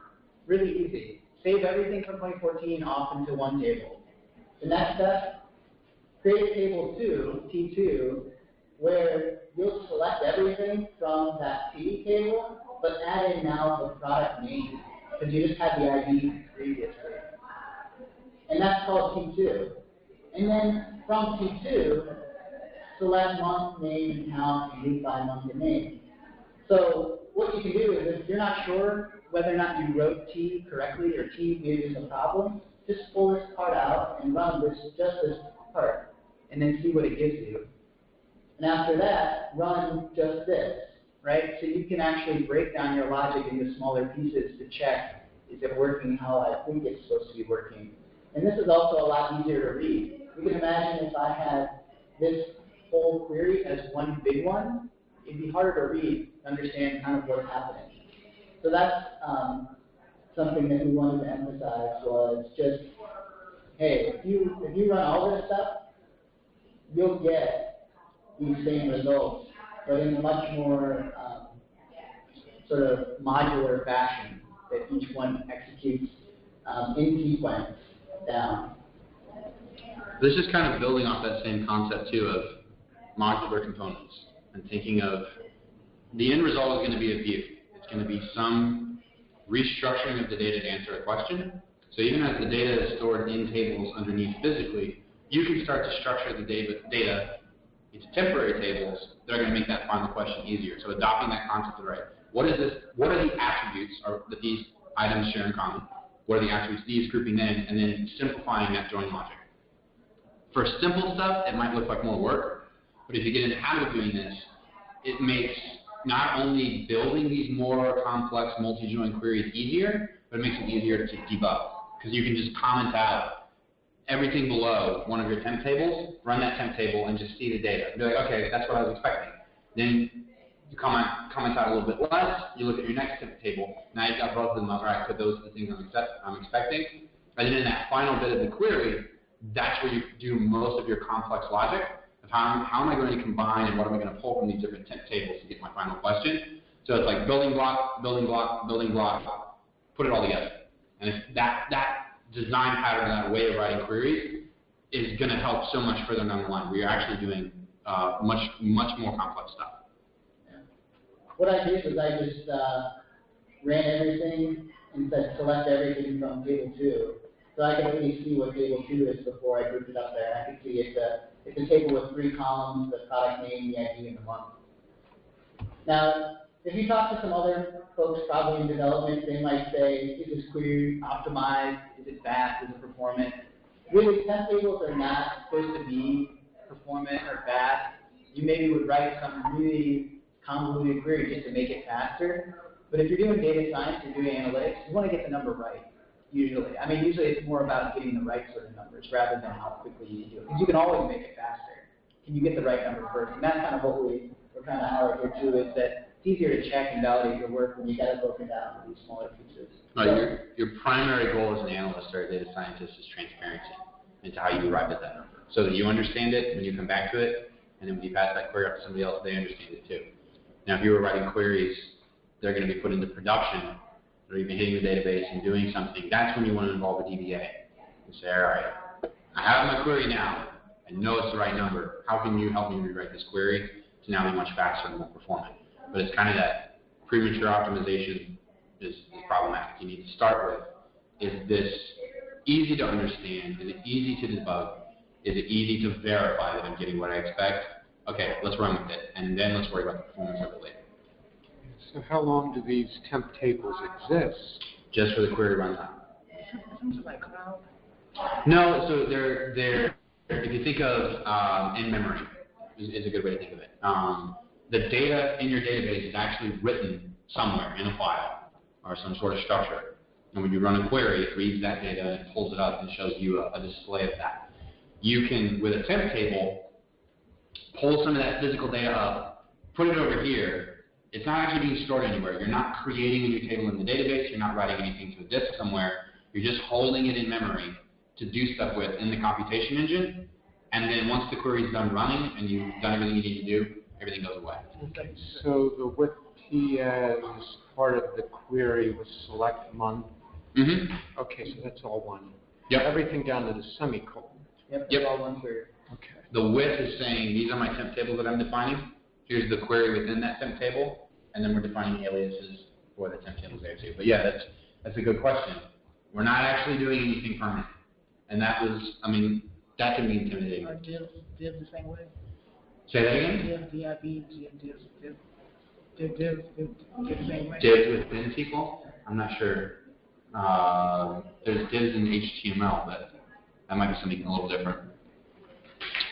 Really easy. Save everything from 2014 off into one table. The next step, create a table 2, T2, where you'll select everything from that T table, but add in now the product name, because you just had the ID previously. And that's called T2. And then from T2, select month, name, and count, and group by month and name. So what you can do is if you're not sure whether or not you wrote T correctly or T maybe is a problem, just pull this part out and run just this part, and then see what it gives you. And after that, run just this, right? So you can actually break down your logic into smaller pieces to check, is it working how I think it's supposed to be working? And this is also a lot easier to read. You can imagine if I had this whole query as one big one, it'd be harder to read, understand kind of what's happening. So that's something that we wanted to emphasize was just, hey, if you run all this stuff, you'll get these same results, but in a much more sort of modular fashion that each one executes in sequence down. This is kind of building off that same concept too of modular components and thinking of the end result is going to be a view. It's going to be some restructuring of the data to answer a question. So even as the data is stored in tables underneath physically, you can start to structure the data into temporary tables that are going to make that final question easier. So adopting that concept of, right, what is this? What are the attributes that these items share in common? What are the attributes these grouping in, and then simplifying that join logic. For simple stuff, it might look like more work, but if you get in the habit of doing this, it makes not only building these more complex multi-join queries easier, but it makes it easier to debug, because you can just comment out everything below one of your temp tables, run that temp table, and just see the data. And be like, okay, that's what I was expecting. Then you comment out a little bit less, you look at your next temp table, now you've got both of them up, right, so those are the things I'm expecting. And then in that final bit of the query, that's where you do most of your complex logic of how am I going to combine and what am I going to pull from these different temp tables to get my final question. So it's like building block, building block, building block, put it all together. And if that design pattern, that way of writing queries is going to help so much further down the line where you're actually doing much more complex stuff. Yeah. What I did was I just ran everything and said select everything from table 2. So I could at least see what table 2 is before I grouped it up there. I could see it's a table with 3 columns, the product name, the ID, and the month. Now, if you talk to some other folks probably in development, they might say, is this query optimized? Is it fast? Is it performant? Really, temp tables are not supposed to be performant or fast. You maybe would write some really convoluted query just to make it faster. But if you're doing data science, you're doing analytics, you want to get the number right, usually. I mean, usually it's more about getting the right sort of numbers rather than how quickly you do it. Because you can always make it faster. Can you get the right number first? And that's kind of what we're kind of hard here too, is that it's easier to check and validate your work when you got it broken down into these smaller pieces. Your primary goal as an analyst or a data scientist is transparency into how you arrived at that number. So that you understand it when you come back to it, and then when you pass that query up to somebody else, they understand it too. Now, if you were writing queries, they're going to be put into production, or even hitting the database and doing something, that's when you want to involve a DBA. And say, all right, I have my query now. I know it's the right number. How can you help me rewrite this query to now be much faster and more performant? But it's kind of that premature optimization is problematic. You need to start with, is this easy to understand? Is it easy to debug? Is it easy to verify that I'm getting what I expect? Okay, let's run with it, and then let's worry about the performance of it later. So how long do these temp tables exist? Just for the query runtime. No, so they're if you think of in memory is a good way to think of it. The data in your database is actually written somewhere in a file or some sort of structure. And when you run a query, it reads that data and it pulls it up and shows you a display of that. You can, with a temp table, pull some of that physical data up, put it over here. It's not actually being stored anywhere. You're not creating a new table in the database. You're not writing anything to a disk somewhere. You're just holding it in memory to do stuff with in the computation engine. And then once the query is done running and you've done everything you need to do, everything goes away. So the with P as part of the query was select month. Mm-hmm. Okay, so that's all one. Yep. Everything down to the semicolon. Yep, Yep. all one query. Okay. The with is saying these are my temp tables that I'm defining. Here's the query within that temp table, and then we're defining aliases for the temp tables there too. But yeah, that's a good question. We're not actually doing anything permanent, and that was, I mean, that can be intimidating. Are divs the same way? Say that again. Div, D-I-V, divs the same way? Divs within SQL? I'm not sure. There's divs in HTML, but that might be something a little different.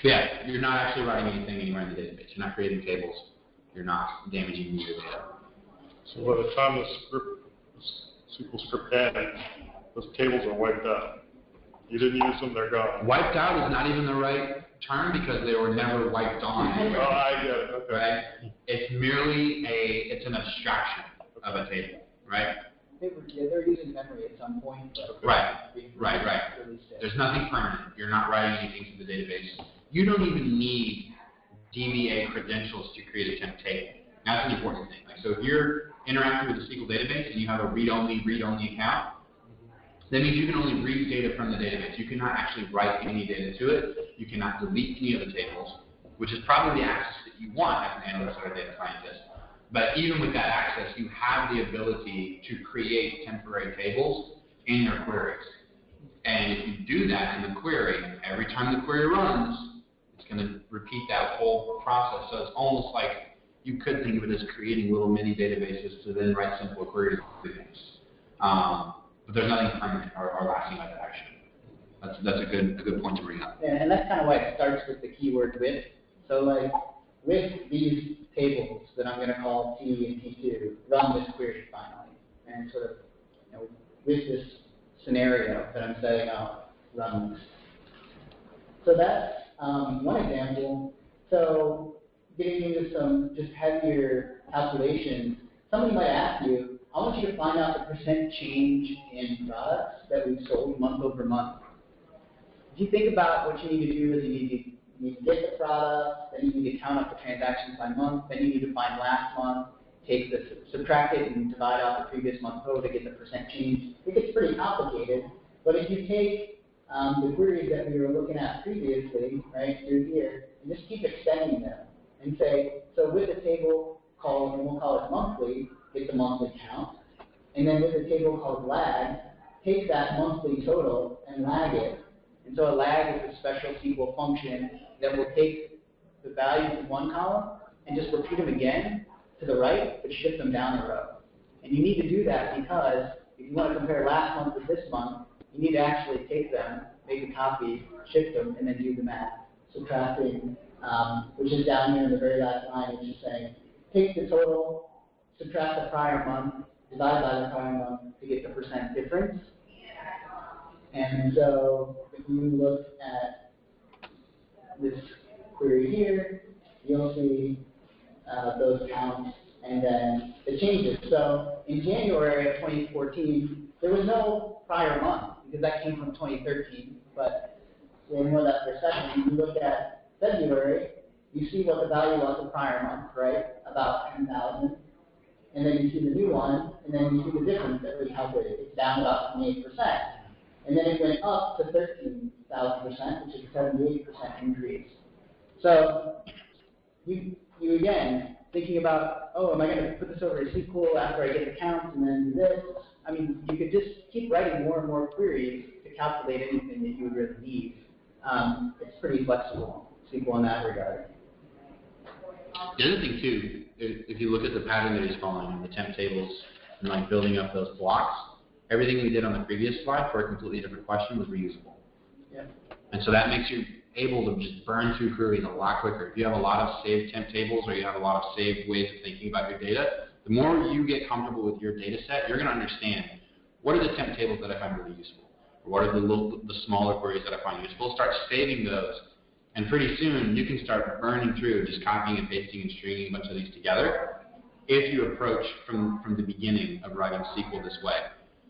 But yeah, you're not actually writing anything anywhere in the database. You're not creating tables. You're not damaging your data. So by the time the SQL script ends, those tables are wiped out. You didn't use them, they're gone. Wiped out is not even the right term because they were never wiped on. Oh, I get it, okay. Right? It's merely it's an abstraction of a table, right? They're using memory at some point. But Right. released it. There's nothing permanent. You're not writing anything to the database. You don't even need DBA credentials to create a temp table. That's an important thing. Like, so if you're interacting with the SQL database and you have a read-only account, that means you can only read data from the database. You cannot actually write any data to it. You cannot delete any of the tables, which is probably the access that you want as an analyst or a data scientist. But even with that access, you have the ability to create temporary tables in your queries. And if you do that in the query, every time the query runs, it's going to repeat that whole process. So it's almost like you could think of it as creating little mini databases to then write simple queries to things. But there's nothing permanent or lasting like that actually. That's a good point to bring up. Yeah, and that's kind of why it starts with the keyword with. So like with these tables that I'm going to call T and T2, run this query finally, and sort of with this scenario that I'm setting up, run this. So that's one example. So getting into some just heavier calculations, somebody might ask you, I want you to find out the percent change in products that we've sold month over month. If you think about what you need to do is you need to get the product, then you need to count up the transactions by month, then you need to find last month, subtract it and divide out the previous month total to get the percent change. It gets pretty complicated, but if you take the queries that we were looking at previously, right, through here, and just keep extending them and say, so with the table called, and we'll call it monthly, get the monthly count, and then with the table called lag, take that monthly total and lag it. And so a lag is a special SQL function that will take the values in one column and just repeat them again to the right, but shift them down the row. And you need to do that because if you want to compare last month with this month, you need to actually take them, make a copy, shift them, and then do the math. Subtracting, which is down here in the very last line, which is saying, take the total, subtract the prior month, divide by the prior month to get the percent difference. And so if you look at this query here, you'll see those counts and then the changes. So in January of 2014, there was no prior month because that came from 2013. But we'll ignore that for a second. If you look at February, you see what the value was the prior month, right? About 10,000. And then you see the new one, and then you see the difference that we calculated. It's down about 28%. And then it went up to 13,000%, which is a 78% increase. So you again, thinking about, oh, am I going to put this over to SQL after I get the counts and then do this? I mean, you could just keep writing more and more queries to calculate anything that you would really need. It's pretty flexible, SQL in that regard. The other thing too, if you look at the pattern that he's following, the temp tables and like building up those blocks, everything we did on the previous slide for a completely different question was reusable. Yeah. And so that makes you able to just burn through queries a lot quicker. If you have a lot of saved temp tables or you have a lot of saved ways of thinking about your data, the more you get comfortable with your data set, you're going to understand what are the temp tables that I find really useful, or what are the smaller queries that I find useful. Start saving those, and pretty soon you can start burning through, just copying and pasting and stringing a bunch of these together if you approach from the beginning of writing SQL this way.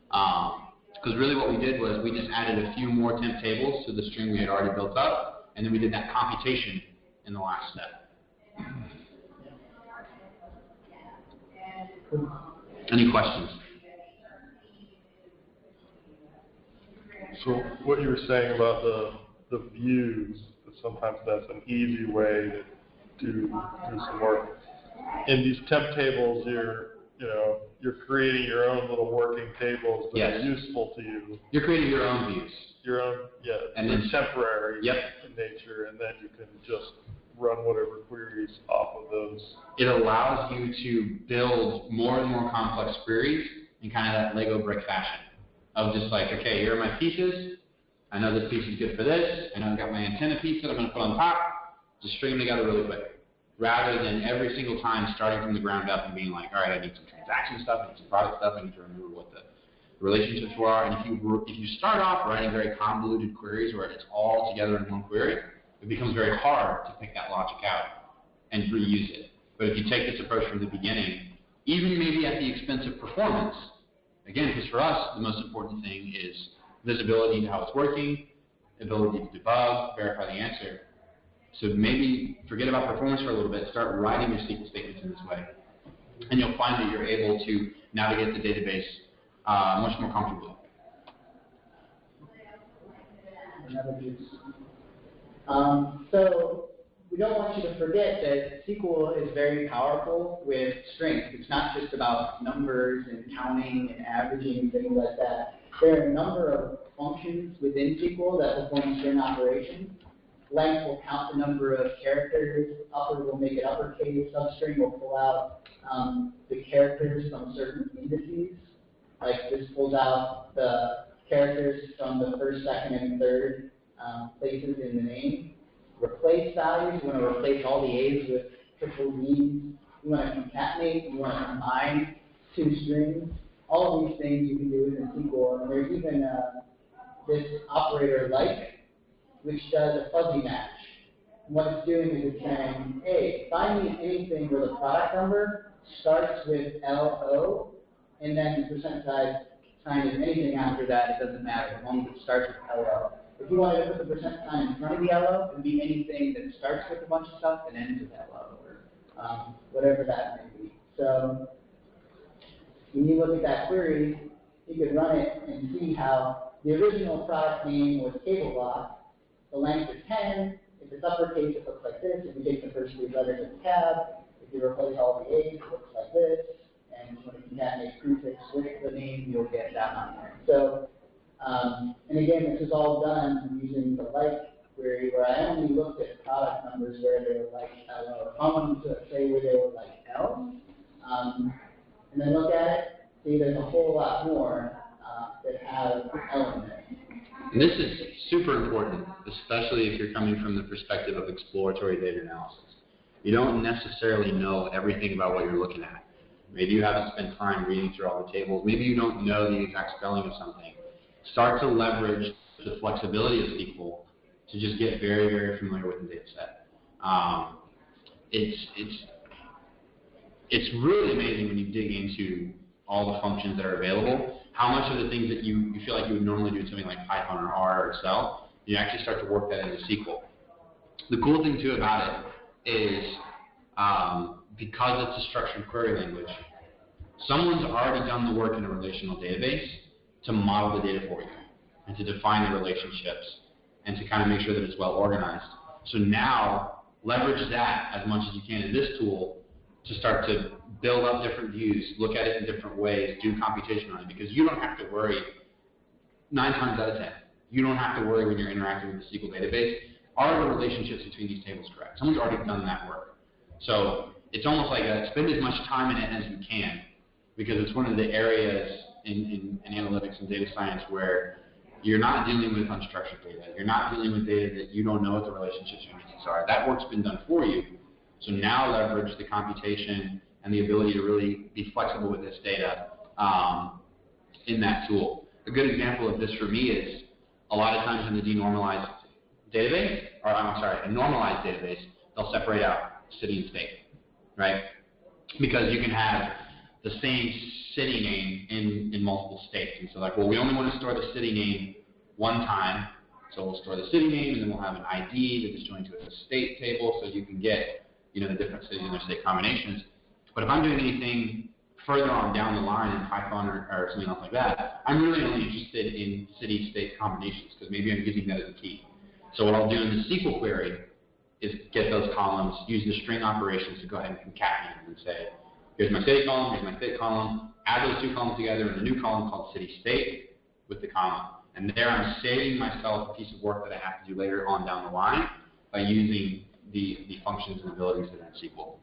Because really what we did was we just added a few more temp tables to the string we had already built up, and then we did that computation in the last step. Any questions? So what you were saying about the views, that sometimes that's an easy way to do some work. In these temp tables, you're creating your own little working tables that Yes. are useful to you. You're creating your own views. Your own, yeah, And they're then- temporary Yep. in nature, and then you can just run whatever queries off of those. It allows you to build more and more complex queries in kind of that Lego brick fashion of just like, okay, here are my pieces. I know this piece is good for this. I know I've got my antenna piece that I'm going to put on top. Just string them together really quick. Rather than every single time starting from the ground up and being like, all right, I need some transaction stuff, I need some product stuff, I need to remember what the relationships are. And if you start off writing very convoluted queries where it's all together in one query, it becomes very hard to pick that logic out and reuse it. But if you take this approach from the beginning, even maybe at the expense of performance, again, because for us, the most important thing is visibility to how it's working, ability to debug, verify the answer. So maybe forget about performance for a little bit, start writing your SQL statements in this way, and you'll find that you're able to navigate the database much more comfortably. Another juice. So we don't want you to forget that SQL is very powerful with strings. It's not just about numbers and counting and averaging and things like that. There are a number of functions within SQL that perform string operations. Length will count the number of characters, upper will make it uppercase, substring will pull out the characters from certain indices. Like this pulls out the characters from the first, second, and third places in the name. Replace values, you want to replace all the A's with triple B's. You want to concatenate, you want to combine two strings. All of these things you can do within SQL. And there's even this operator like, which does a fuzzy match. And what it's doing is it's saying, hey, find me anything where the product number starts with LO, and then the percent sign is anything after that, it doesn't matter, as long as it starts with LO. If you wanted to put the percent sign in front of the LO, it would be anything that starts with a bunch of stuff and ends with LO, or whatever that may be. So when you look at that query, you could run it and see how the original product name was cable block. The length is 10. If it's uppercase, it looks like this. If you take the first three letters of the tab, if you replace all the A's, it looks like this. And when you concatenate prefix with the name, you'll get that on there. So, and again, this is all done using the like query, where I only looked at product numbers where they were like LO. If I wanted to say where they were like L, and then look at it, see there's a whole lot more that have L in it. And this is super important, especially if you're coming from the perspective of exploratory data analysis. You don't necessarily know everything about what you're looking at. Maybe you haven't spent time reading through all the tables. Maybe you don't know the exact spelling of something. Start to leverage the flexibility of SQL to just get very, very familiar with the data set. It's really amazing when you dig into all the functions that are available, how much of the things that you feel like you would normally do in something like Python or R or Excel, you actually start to work that into SQL. The cool thing too about it is because it's a structured query language, someone's already done the work in a relational database to model the data for you and to define the relationships and to kind of make sure that it's well organized. So now leverage that as much as you can in this tool to start to build up different views, look at it in different ways, do computation on it, because you don't have to worry 9 times out of 10. You don't have to worry when you're interacting with the SQL database. Are the relationships between these tables correct? Someone's already done that work. So it's almost like spend as much time in it as you can, because it's one of the areas in analytics and data science where you're not dealing with unstructured data. You're not dealing with data that you don't know what the relationships between these are. That work's been done for you. So now leverage the computation and the ability to really be flexible with this data in that tool. A good example of this for me is a lot of times in the denormalized database, or I'm sorry, a normalized database, they'll separate out city and state, right? Because you can have the same city name in multiple states. And so like, well, we only want to store the city name one time, So we'll store the city name, and then we'll have an ID that is joined to a state table, so you can get, the different cities and their state combinations. But if I'm doing anything further on down the line in Python or something else like that, I'm really only interested in city-state combinations, because maybe I'm using that as a key. So what I'll do in the SQL query is get those columns, use the string operations to go ahead and concatenate them and say, here's my city column, here's my state column, add those two columns together in a new column called city-state with the comma. And there I'm saving myself a piece of work that I have to do later on down the line by using the functions and abilities that are in SQL.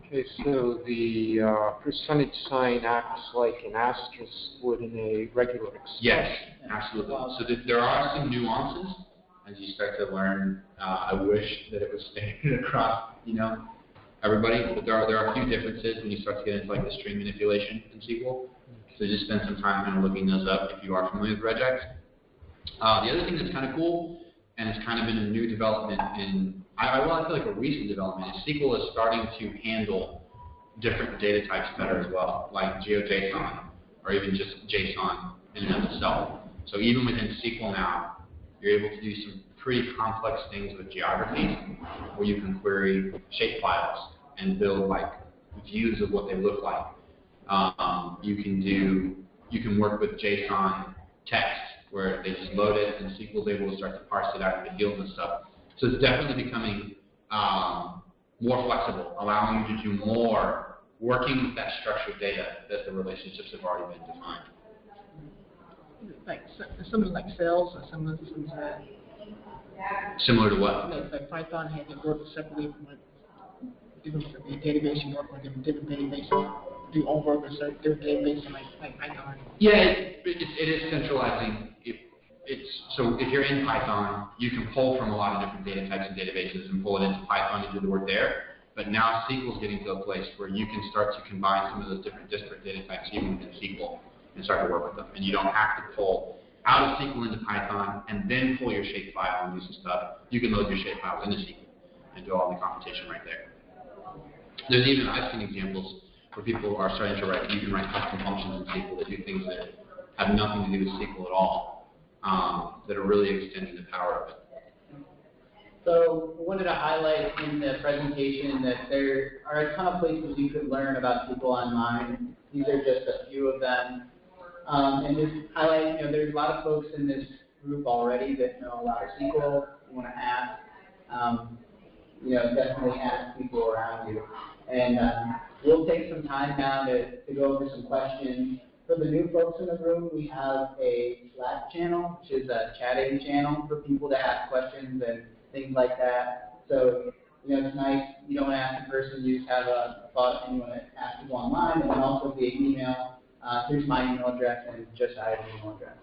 Okay, so the percentage sign acts like an asterisk would in a regular expression. Yes, absolutely. So there are some nuances as you start to learn. I wish that it was standard across, everybody, but there are a few differences when you start to get into like the string manipulation in SQL. So just spend some time kind of looking those up if you are familiar with regex. The other thing that's kind of cool, and it's kind of been a new development I feel like a recent development, is SQL is starting to handle different data types better as well, like GeoJSON, or even just JSON in and of itself. So even within SQL now, you're able to do some pretty complex things with geographies, where you can query shape files and build like views of what they look like. You can work with JSON text, where they just load it and SQL is able to start to parse it out into fields and stuff. So it's definitely becoming more flexible, allowing you to do more working with that structured data that the relationships have already been defined. Like something like cells or some of the things that. Similar to what? Like Python had to work separately from different database. You work with different databases. Do all work with different databases like Python. Yeah, it is centralizing. So if you're in Python, you can pull from a lot of different data types and databases and pull it into Python and do the work there. But now SQL is getting to a place where you can start to combine some of those different disparate data types even within SQL and start to work with them. And you don't have to pull out of SQL into Python and then pull your shapefile and do some stuff. You can load your shapefiles into SQL and do all the computation right there. There's even, I've seen examples where people are starting to write, you can write custom functions in SQL that do things that have nothing to do with SQL at all, that are really extending the power of it. So I wanted to highlight in the presentation that there are a ton of places you could learn about SQL online. These are just a few of them. And just highlight, there's a lot of folks in this group already that know a lot of SQL. You want to ask, definitely ask people around you. And we'll take some time now to go over some questions. For the new folks in the room, we have a Slack channel, which is a chatting channel for people to ask questions and things like that. So, it's nice. You don't want to ask a person, you just have a thought and you want to ask people online, and then also via email. Here's my email address and just I have an email address.